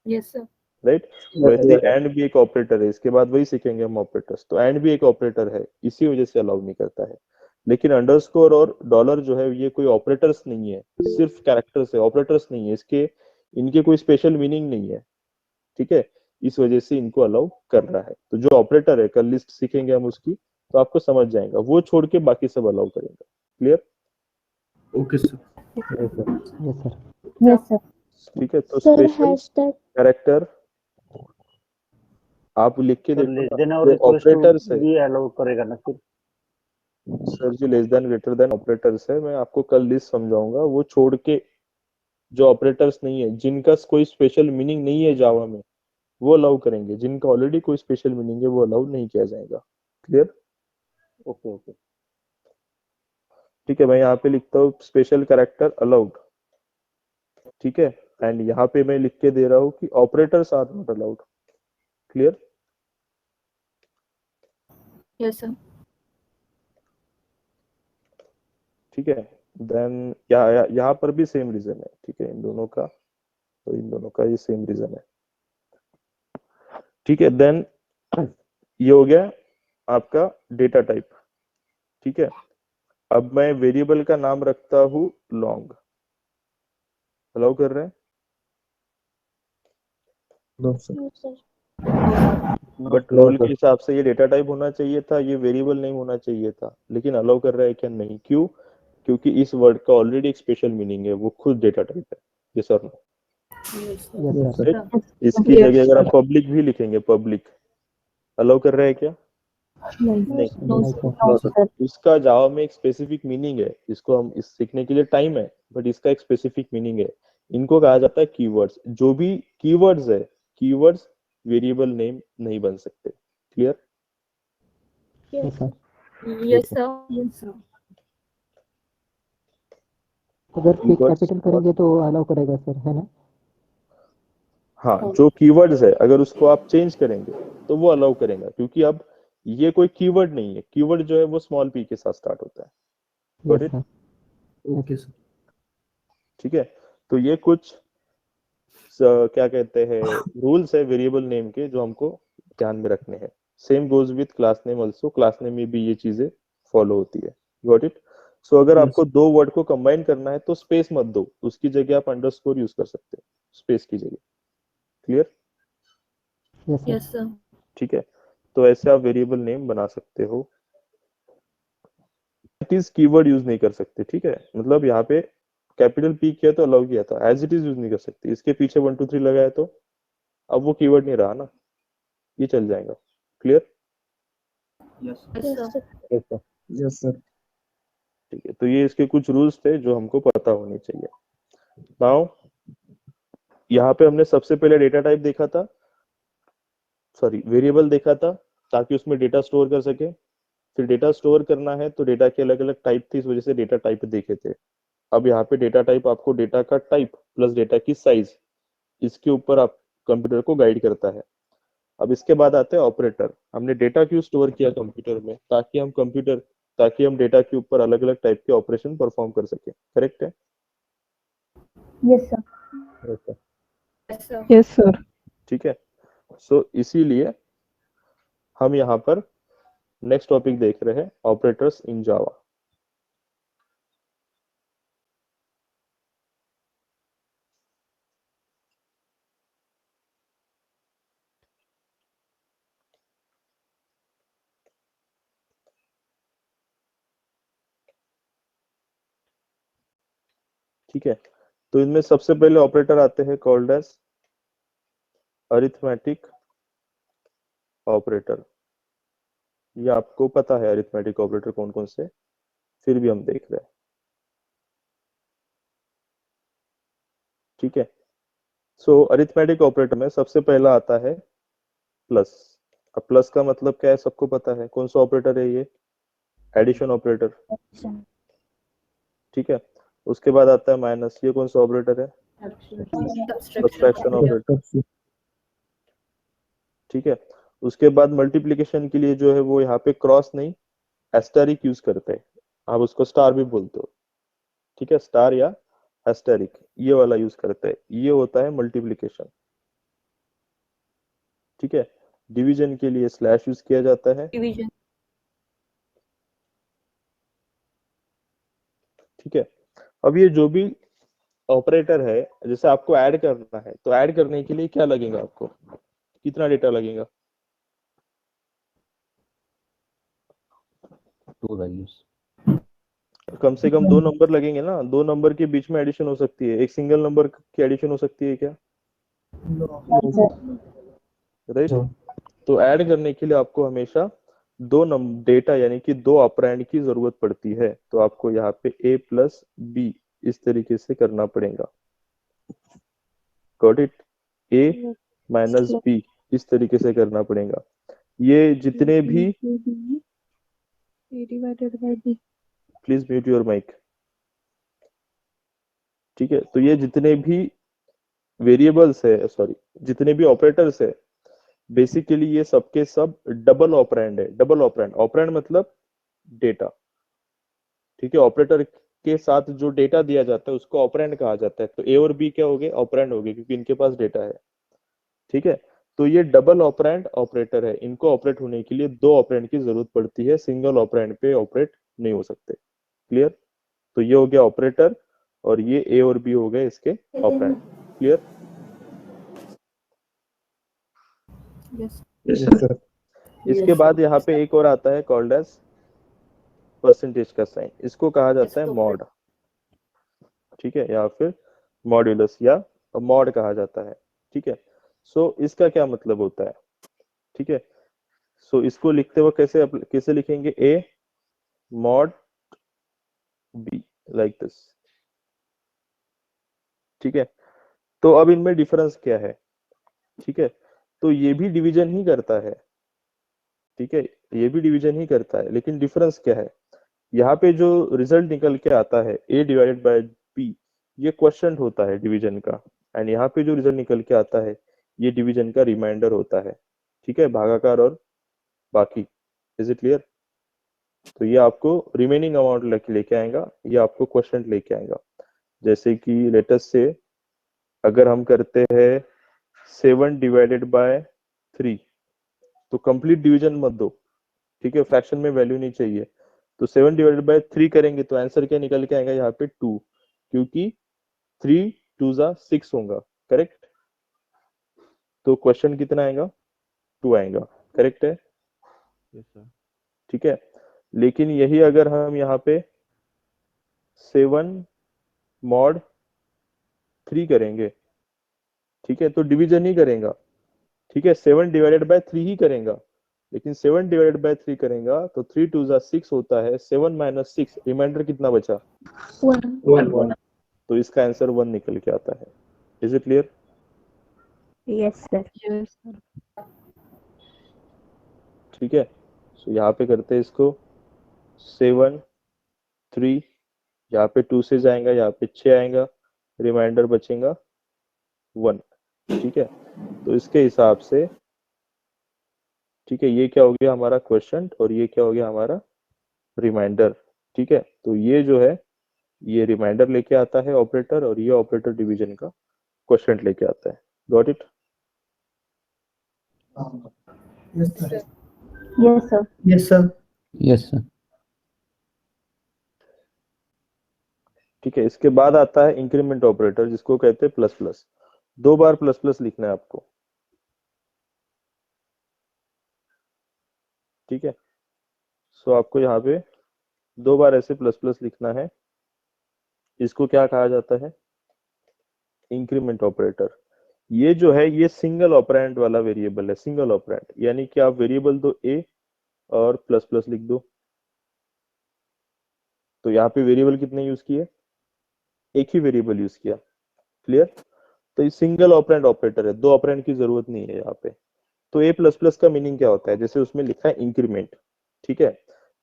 Yes, sir. राइट। वैसे एंड भी एक ऑपरेटर है, इसके बाद वही सीखेंगे हम ऑपरेटर्स, तो एंड भी एक ऑपरेटर है, इसी वजह से अलाउ नहीं करता है। लेकिन अंडरस्कोर और डॉलर जो है ये कोई ऑपरेटर्स नहीं है, सिर्फ कैरेक्टर्स है, ऑपरेटर्स नहीं है, इसके इनके कोई स्पेशल मीनिंग नहीं है, ठीक है, इस वजह से इनको अलाउ कर रहा है। तो जो ऑपरेटर है, कल लिस्ट सीखेंगे हम उसकी, तो आपको समझ जाएगा, वो छोड़ के बाकी सब अलाउ करेंगे। Clear? Okay sir. Yes sir. ठीक है, तो सर स्पेशल हैशटैग कैरेक्टर आप लिख के तो देखो लेस ना, देन और जो इक्वल्स टू ऑपरेटर्स है भी अलाउ करेगा ना फिर? सर, जो less than greater than operators है, मैं आपको कल लिस्ट समझाऊंगा, वो छोड़ के जो ऑपरेटर्स नहीं है, जिनका कोई स्पेशल मीनिंग नहीं है जावा में, वो अलाउ करेंगे, जिनका ऑलरेडी कोई स्पेशल मीनिंग है वो अलाउ नहीं किया जाएगा। क्लियर? Okay okay. ठीक है, मैं यहाँ पे लिखता हूँ स्पेशल कैरेक्टर अलाउड, ठीक है, एंड यहाँ पे मैं लिख के दे रहा हूँ कि operators are not allowed. Clear? Yes, sir. ठीक है, देन यहाँ पर भी सेम रीजन है, ठीक है, इन दोनों का, तो इन दोनों का ये सेम रीजन है, ठीक है। देन ये हो गया आपका डेटा टाइप, ठीक है। अब मैं वेरिएबल का नाम रखता हूँ लॉन्ग, अलाउ कर रहे हैं? No sir. No sir. But role के हिसाब से ये डेटा टाइप होना चाहिए था, ये वेरिएबल नहीं होना चाहिए था, लेकिन अलाउ कर रहा है क्या? नहीं। क्यों? क्योंकि इस वर्ड का ऑलरेडी एक स्पेशल मीनिंग है, वो खुद डेटा टाइप है। ये सर नो, इसकी जगह अगर आप पब्लिक भी लिखेंगे, पब्लिक अलाउ कर रहा है क्या? नहीं। No, sir. इसका जावा में एक स्पेसिफिक मीनिंग है, इसको हम इस सीखने के लिए टाइम है, बट इसका एक स्पेसिफिक मीनिंग है। इनको कहा जाता है कीवर्ड्स। जो भी कीवर्ड्स है, कीवर्ड्स वेरिएबल नेम नहीं बन सकते। Clear? Yes, sir. Yes, sir. अगर पिक Keywords कैपिटल करेंगे तो अलाउ करेगा सर, है ना? हाँ, जो कीवर्ड्स है अगर उसको आप चेंज करेंगे तो वो अलाउ करेगा, क्योंकि अब ये कोई कीवर्ड नहीं है, कीवर्ड जो है वो स्मॉल पी के साथ स्टार्ट होता है। Got it? Okay sir. ठीक है, तो ये कुछ क्या कहते हैं रूल्स है वेरिएबल नेम के, जो हमको ध्यान में रखने हैं। Same goes with class name also, class name में भी ये चीजें फॉलो होती है। Got it? सो अगर आपको दो वर्ड को कंबाइन करना है तो स्पेस मत दो, उसकी जगह आप अंडरस्कोर यूज कर सकते हैं स्पेस की जगह। क्लियर? Yes, sir. ठीक है, तो ऐसे आप वेरिएबल नेम बना सकते हो। इट इज कीवर्ड यूज नहीं कर सकते, ठीक है, मतलब यहाँ पे कैपिटल पी किया तो अलाउ किया था, एज इट इज यूज नहीं कर सकते। इसके पीछे 1 2 3 लगाया तो अब वो कीवर्ड नहीं रहा ना, ये चल जाएगा। Clear? Yes, sir. Yes sir. ठीक है, तो ये इसके कुछ रूल्स थे जो हमको पता होने चाहिए। नाउ यहाँ पे हमने सबसे पहले डेटा टाइप देखा था, सॉरी वेरिएबल देखा था, ताकि उसमें डेटा स्टोर कर सके। फिर डेटा स्टोर करना है तो डेटा के अलग अलग टाइप थे, इस वजह से डेटा टाइप देखे थे। अब यहाँ पे डेटा टाइप आपको डेटा का टाइप प्लस डेटा की साइज, इसके ऊपर आप कंप्यूटर को गाइड करता है। अब इसके बाद आते हैं ऑपरेटर। हमने डेटा क्यों स्टोर किया कंप्यूटर में? ताकि हम डेटा के ऊपर अलग अलग टाइप के ऑपरेशन परफॉर्म कर सके। करेक्ट है? Yes sir. Yes, sir. Yes sir. ठीक है। सो इसीलिए हम यहाँ पर नेक्स्ट टॉपिक देख रहे हैं, ऑपरेटर्स इन जावा। ठीक है, तो इनमें सबसे पहले ऑपरेटर आते हैं कॉल्ड एज अरिथमेटिक ऑपरेटर। ये आपको पता है अरिथमेटिक ऑपरेटर कौन कौन से, फिर भी हम देख रहे हैं। ठीक है, सो अरिथमेटिक ऑपरेटर में सबसे पहला आता है प्लस। अब प्लस का मतलब क्या है, सबको पता है, कौन सा ऑपरेटर है ये, एडिशन ऑपरेटर। ठीक है, उसके बाद आता है माइनस, ये कौन सा ऑपरेटर है, सब्सट्रैक्शन ऑपरेटर। ठीक है, उसके बाद मल्टीप्लिकेशन के लिए जो है वो यहाँ पे क्रॉस नहीं एस्टेरिक यूज करते हैं, आप उसको स्टार भी बोलते हो। ठीक है, स्टार या एस्टेरिक ये वाला यूज करते हैं, ये होता है मल्टीप्लिकेशन। ठीक है, डिवीजन के लिए स्लैश यूज किया जाता है। डिवीजन। ठीक है, अब ये जो भी ऑपरेटर है, जैसे आपको ऐड करना है, तो ऐड करने के लिए क्या लगेगा, आपको कितना डेटा लगेगा, 2 वैल्यूज, कम से कम 2 नंबर लगेंगे ना। 2 नंबर के बीच में एडिशन हो सकती है, एक सिंगल नंबर की एडिशन हो सकती है क्या, राइट। तो ऐड करने के लिए आपको हमेशा 2 डेटा यानी कि 2 ऑपरेंड की जरूरत पड़ती है, तो आपको यहाँ पे a प्लस बी इस तरीके से करना पड़ेगा। Got it, a minus B इस तरीके से करना पड़ेगा। ये जितने भी, प्लीज म्यूट योर माइक। ठीक है, तो ये जितने भी वेरिएबल्स है, सॉरी जितने भी ऑपरेटर्स है, बेसिकली ये सबके सब डबल ऑपरेंड है। डबल ऑपरेंड, ऑपरेंड मतलब डेटा। ठीक है, ऑपरेटर के साथ जो डेटा दिया जाता है उसको ऑपरेंड कहा जाता है। तो ए और बी क्या हो गए, ऑपरेंड हो गए, क्योंकि इनके पास डेटा है। ठीक है, तो ये डबल ऑपरेंड ऑपरेटर है, इनको ऑपरेट होने के लिए 2 ऑपरेंड की जरूरत पड़ती है, सिंगल ऑपरेंड पे ऑपरेट नहीं हो सकते। क्लियर, तो ये हो गया ऑपरेटर, और ये ए और बी हो गए इसके ऑपरेंड। Clear, yes sir. इसके बाद यहाँ पे एक और आता है कॉल्ड एज परसेंटेज का साइन, इसको कहा जाता है मॉड। ठीक है, या फिर मॉड्यूलस या मॉड कहा जाता है। ठीक है, सो इसका क्या मतलब होता है। ठीक है, सो इसको लिखते हुए कैसे कैसे लिखेंगे, A mod B, like this. ठीक है, तो अब इनमें डिफरेंस क्या है। ठीक है, तो ये भी डिवीजन ही करता है। ठीक है, ये भी डिवीजन ही करता है, लेकिन डिफरेंस क्या है, यहाँ पे जो रिजल्ट निकल के आता है a डिवाइडेड बाय b, ये क्वेश्चन होता है डिवीजन का, एंड यहाँ पे जो रिजल्ट निकल के आता है ये डिवीजन का रिमाइंडर होता है। ठीक है, भागाकार और बाकी। इज इट क्लियर, तो ये आपको रिमेनिंग अमाउंट लेके आएगा, ये आपको क्वेश्चन लेके आएगा। जैसे कि लेटेस्ट से अगर हम करते हैं 7 डिवाइडेड बाय 3, तो कंप्लीट डिवीजन मत दो। ठीक है, फ्रैक्शन में वैल्यू नहीं चाहिए, तो 7 डिवाइडेड बाय 3 करेंगे तो आंसर क्या निकल के आएगा यहाँ पे 2, क्योंकि 3 2 जा 6 होगा। करेक्ट, तो क्वेश्चन कितना आएगा, 2 आएगा। करेक्ट है, यस सर। ठीक है, लेकिन यही अगर हम यहाँ पे 7 मॉड 3 करेंगे, ठीक है, तो डिवीजन ही करेगा। ठीक है, 7 डिवाइडेड बाय 3 ही करेगा, लेकिन 7 डिवाइडेड बाय 3 करेगा तो 3 2 जा 6 होता है, 7 माइनस 6 रिमाइंडर कितना बचा, 1। तो इसका आंसर 1 निकल के आता है। Is it clear, yes sir. ठीक है, सो यहाँ पे करते हैं इसको 7 3, यहाँ पे 2 से जाएगा, यहाँ पे 6 आएगा, रिमाइंडर बचेगा 1। ठीक है, तो इसके हिसाब से, ठीक है, ये क्या हो गया हमारा क्वेश्चन और ये क्या हो गया हमारा रिमाइंडर। ठीक है, तो ये जो है ये रिमाइंडर लेके आता है ऑपरेटर, और ये ऑपरेटर डिवीजन का क्वेश्चन लेके आता है। Got it, Yes, sir. Yes, sir. Yes, sir. Yes, sir. ठीक है, इसके बाद आता है इंक्रीमेंट ऑपरेटर जिसको कहते हैं प्लस प्लस। 2 बार प्लस प्लस लिखना है आपको, ठीक है। सो आपको यहाँ पे 2 बार ऐसे प्लस प्लस लिखना है। इसको क्या कहा जाता है? Increment operator. ये जो है ये सिंगल ऑपरेंड वाला वेरिएबल है, सिंगल ऑपरेंड, यानी कि आप वेरिएबल दो ए और प्लस प्लस लिख दो। तो यहाँ पे वेरिएबल कितने यूज किए? एक ही वेरिएबल यूज किया। क्लियर? तो ये सिंगल ऑपरेंड ऑपरेटर है, 2 ऑपरेंड की जरूरत नहीं है यहाँ पे। तो ए प्लस प्लस का मीनिंग क्या होता है? जैसे उसमें लिखा है इंक्रीमेंट, ठीक है।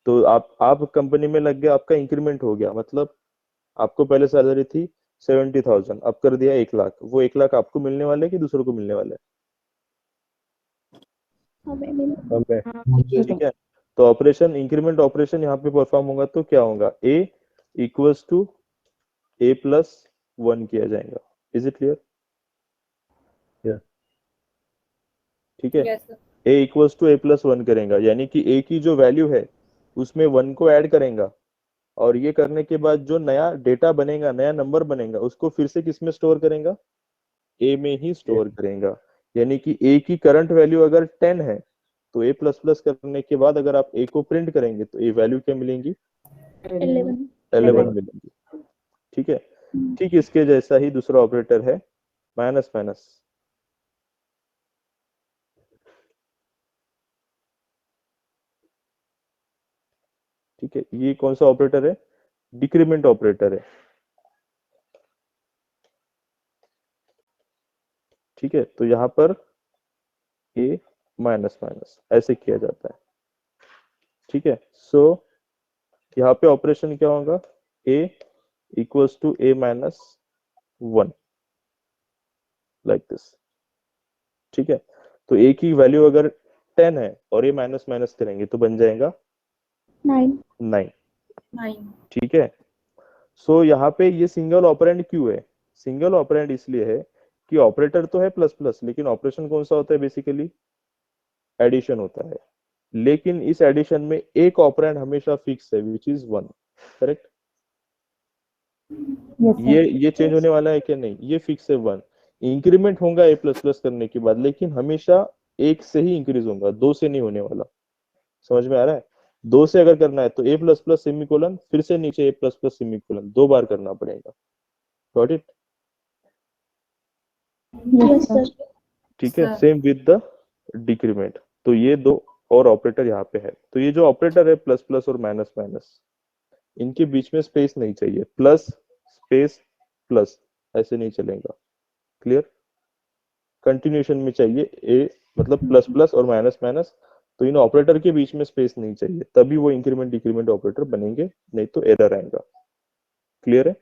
तो आप कंपनी में लग गए, आपका इंक्रीमेंट हो गया, मतलब आपको पहले सैलरी थी 70,000, अब कर दिया 1 लाख। वो 1 लाख आपको मिलने वाले कि दूसरों को मिलने वाले? ठीक है। तो ऑपरेशन, इंक्रीमेंट ऑपरेशन यहाँ पे परफॉर्म होगा तो क्या होगा? A equals to A plus 1 किया जाएगा। Is it clear? ठीक है। Yes, sir. A equals to A plus 1 करेगा, यानी कि ए की जो वैल्यू है उसमें 1 को ऐड करेगा, और ये करने के बाद जो नया डेटा बनेगा, नया नंबर बनेगा, उसको फिर से किस में स्टोर करेगा? ए में ही स्टोर करेगा। यानी कि ए की करंट वैल्यू अगर 10 है तो ए प्लस प्लस करने के बाद अगर आप ए को प्रिंट करेंगे तो ए वैल्यू क्या मिलेंगी? 11 मिलेंगी। ठीक है। ठीक इसके जैसा ही दूसरा ऑपरेटर है माइनस माइनस। ठीक है, ये कौन सा ऑपरेटर है? डिक्रीमेंट ऑपरेटर है। ठीक है, तो यहाँ पर ए माइनस माइनस ऐसे किया जाता है। ठीक है, सो यहाँ पे ऑपरेशन क्या होगा? A equals to A minus 1 like this. ठीक है, तो ए की वैल्यू अगर 10 है और ए माइनस माइनस करेंगे तो बन जाएगा 9. 9। 9. ठीक है, सो यहाँ पे ये सिंगल ऑपरेंड क्यों है? सिंगल ऑपरेंड इसलिए है कि ऑपरेटर तो है प्लस प्लस, लेकिन ऑपरेशन कौन सा होता है? बेसिकली एडिशन होता है। लेकिन इस एडिशन में एक ऑपरेंड हमेशा फिक्स है, which is 1। Correct? Yes, sir. ये चेंज होने वाला है क्या? नहीं, ये फिक्स है 1। इंक्रीमेंट होगा ए प्लस प्लस करने के बाद, लेकिन हमेशा 1 से ही इंक्रीज होगा, 2 से नहीं होने वाला। समझ में आ रहा है? 2 से अगर करना है तो ए प्लस प्लस सेमीकोलन, फिर से नीचे ए प्लस प्लस सेमीकोलन, 2 बार करना पड़ेगा। Got it? Yes, sir. ठीक है, Sir. Same with the decrement. तो ये 2 और ऑपरेटर यहाँ पे है। तो ये जो ऑपरेटर है प्लस प्लस और माइनस माइनस, इनके बीच में स्पेस नहीं चाहिए। प्लस स्पेस प्लस ऐसे नहीं चलेगा। क्लियर? कंटिन्यूएशन में चाहिए ए, मतलब प्लस प्लस और माइनस माइनस। तो इन ऑपरेटर के बीच में स्पेस नहीं चाहिए, तभी वो इंक्रीमेंट डिक्रीमेंट ऑपरेटर बनेंगे, नहीं तो एरर आएगा। क्लियर है?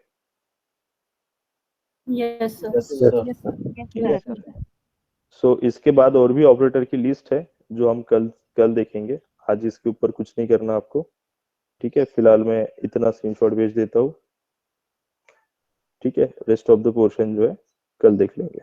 Yes, sir. ठीक है। सो इसके बाद और भी ऑपरेटर की लिस्ट है जो हम कल देखेंगे। आज इसके ऊपर कुछ नहीं करना आपको। ठीक है, फिलहाल मैं इतना स्क्रीनशॉट भेज देता हूँ। ठीक है, रेस्ट ऑफ द पोर्शन जो है कल देख लेंगे।